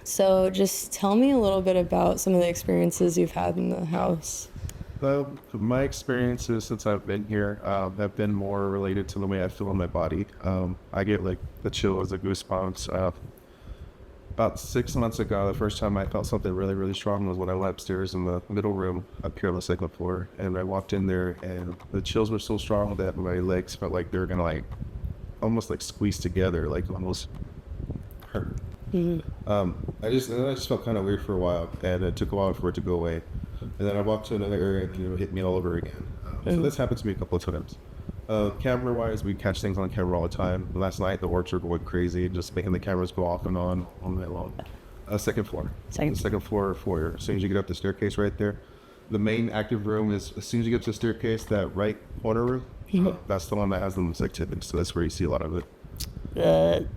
So just tell me a little bit about some of the experiences you've had in the house. My experiences since I've been here have been more related to the way I feel in my body. I get like the chills, the goosebumps. About 6 months ago, the first time I felt something really, really strong was when I went upstairs in the middle room up here on the second floor. And I walked in there and the chills were so strong that my legs felt like they were going to like almost like squeeze together, like almost hurt. I just felt kind of weird for a while, and it took a while for it to go away. And then I walked to another area and it hit me all over again. So this happened to me a couple of times. Camera-wise, we catch things on camera all the time. Last night, the orchard went crazy, just making the cameras go off and on all night long. Second floor. Second floor foyer. As soon as you get up the staircase right there, the main active room is, as soon as you get to the staircase, that right corner room, that's the one that has the most activity. So that's where you see a lot of it.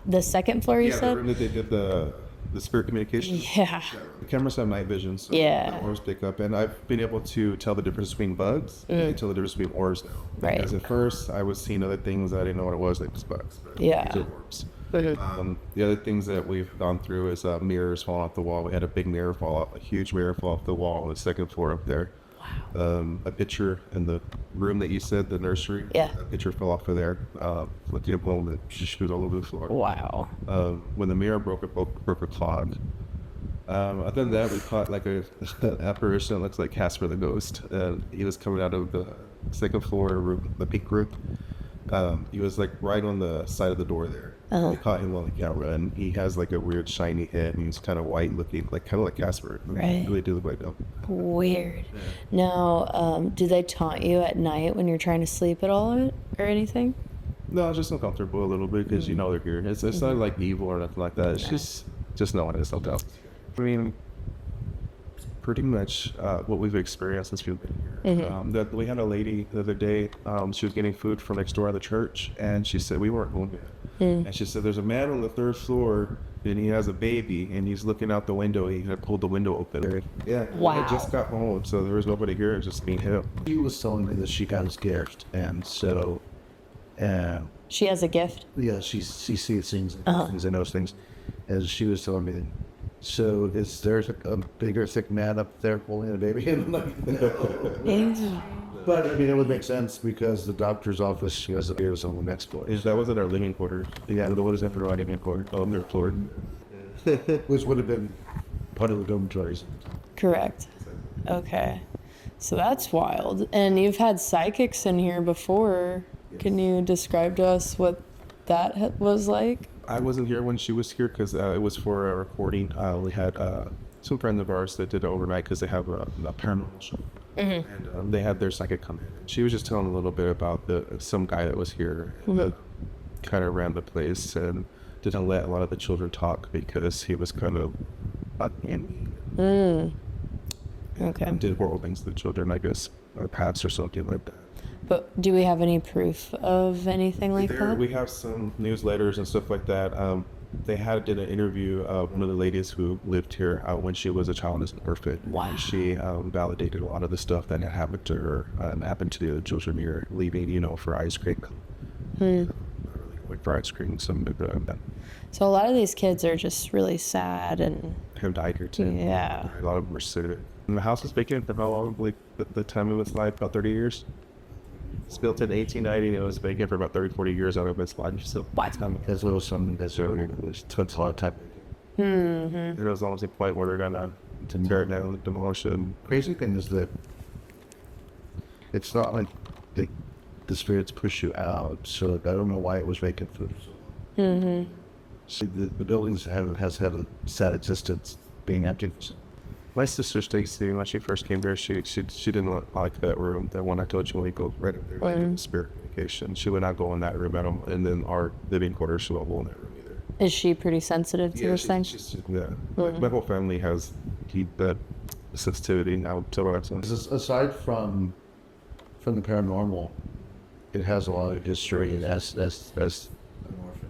The second floor, you said? Yeah, the room that they did the spirit communication. Yeah. The cameras have night vision, so Yeah. orbs pick up. And I've been able to tell the difference between bugs and tell the difference between orbs now. Right. Because at first, I was seeing other things that I didn't know what it was, like bugs. But Yeah. these are orbs. The other things that we've gone through is mirrors falling off the wall. We had a big mirror fall off, a huge mirror fall off the wall on the second floor up there. A picture in the room that you said, the nursery. Yeah. A picture fell off of there. Looking at one that just was all over the floor. Wow. When the mirror broke a clock. Other than that, we caught like an apparition that looks like Casper the Ghost. He was coming out of the second floor room, the pink room. He was like right on the side of the door there. We caught him on the camera, and he has like a weird shiny head, and he's kind of white looking, like kind of like Casper. Right. Really do look like him. Weird. Now, do they taunt you at night when you're trying to sleep at all or anything? No, it's just uncomfortable a little bit because you know they're here. It's not like evil or nothing like that. It's just knowing it's something. I mean, pretty much what we've experienced since we've been here. We had a lady the other day, she was getting food from next door at the church, and she said, we weren't home yet. And she said, there's a man on the third floor, and he has a baby, and he's looking out the window. He had pulled the window open. Yeah, Wow. I just got home, so there was nobody here. It was just me and him. She was telling me that she got a gift, and so, She has a gift? yeah, she sees things and knows things, and she was telling me that. So there's a bigger, thick man up there pulling a baby? But I mean, it would make sense because the doctor's office, she has a beer on the next floor. That wasn't our living quarters. Yeah, the one is after our living quarters. They're floored. Which would have been part of the dormitories. Correct. Okay. So that's wild. And you've had psychics in here before. Yes. Can you describe to us what that was like? I wasn't here when she was here because it was for a recording. We had some friends of ours that did it overnight because they have a paranormal show. And they had their psychic come in. She was just telling a little bit about some guy that was here that kind of ran the place and didn't let a lot of the children talk because he was kind of Okay. Did horrible things to the children, I guess, or past or something like that. But do we have any proof of anything like that? We have some newsletters and stuff like that. They did an interview of one of the ladies who lived here when she was a child as an orphan. Wow. And she validated a lot of the stuff that had happened to her and happened to the other children here, leaving, for ice cream. Not really going for ice cream, some of that. So a lot of these kids are just really sad and... Have died here too. Yeah. A lot of them are sick. And the house was vacant about the time it was like about 30 years. It's built in 1890 and it was vacant for about 30-40 years out of its life. So There's a little something that's earlier. It took a lot of time. There was almost a point where they're gonna tear it down, demolish it. Crazy thing is that it's not like the spirits push you out. So I don't know why it was vacant for. See, the buildings has had a sad existence being empty. My sister Stacy, when she first came here, she didn't like that room. That one I told you when we go right up there, like spirit communication. She would not go in that room at all. And then our living quarters, she won't go in that room either. Is she pretty sensitive to this thing? My whole family has that sensitivity now. Aside from the paranormal, it has a lot of history. That's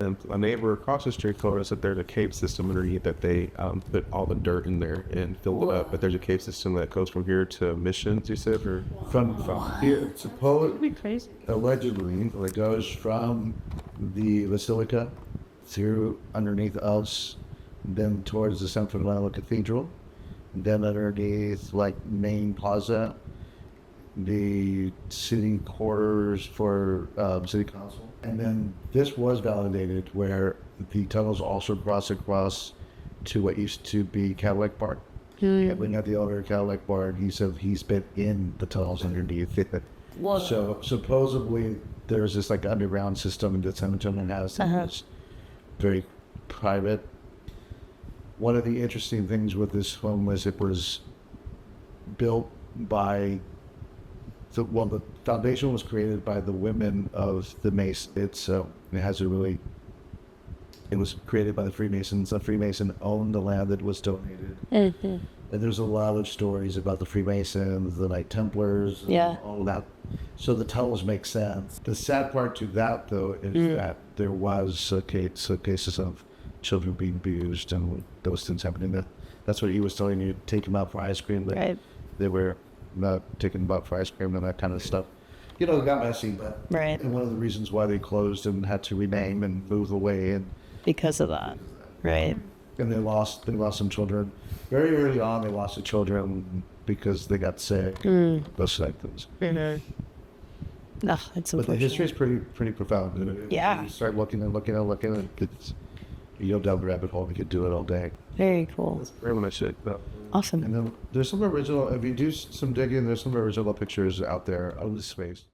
And a neighbor across the street told us that there's a cave system underneath that they put all the dirt in there and filled it up. But there's a cave system that goes from here to Missions, you said? Or from here, supposedly, allegedly, it goes from the Basilica through underneath us then towards the San Fernando Cathedral, and then underneath like main plaza, the city quarters for city council. And then this was validated where the tunnels also cross across to what used to be Cadillac Park. And we got the owner of Cadillac Park. He said he's been in the tunnels underneath it. Whoa. So supposedly there's this like underground system that San Antonio has that's very private. One of the interesting things with this home was it was built by the foundation was created by the women of the Mason. It was created by the Freemasons. The Freemason owned the land that was donated. And there's a lot of stories about the Freemasons, the Knight Templars, and all that. So the tunnels make sense. The sad part to that, though, is that there was cases of children being abused and those things happening. That's what he was telling you. Take them out for ice cream. They were not taking them out for ice cream and that kind of stuff. You know, it got messy, but and one of the reasons why they closed and had to rename and move away and because of that, right? And they lost some children very early on. They lost the children because they got sick. Those type things. No, it's but the history is pretty profound. Yeah. You start looking and you go down the rabbit hole. You could do it all day. Very cool. That's very much it. Awesome. And then there's some original. If you do some digging, there's some original pictures out there of the space.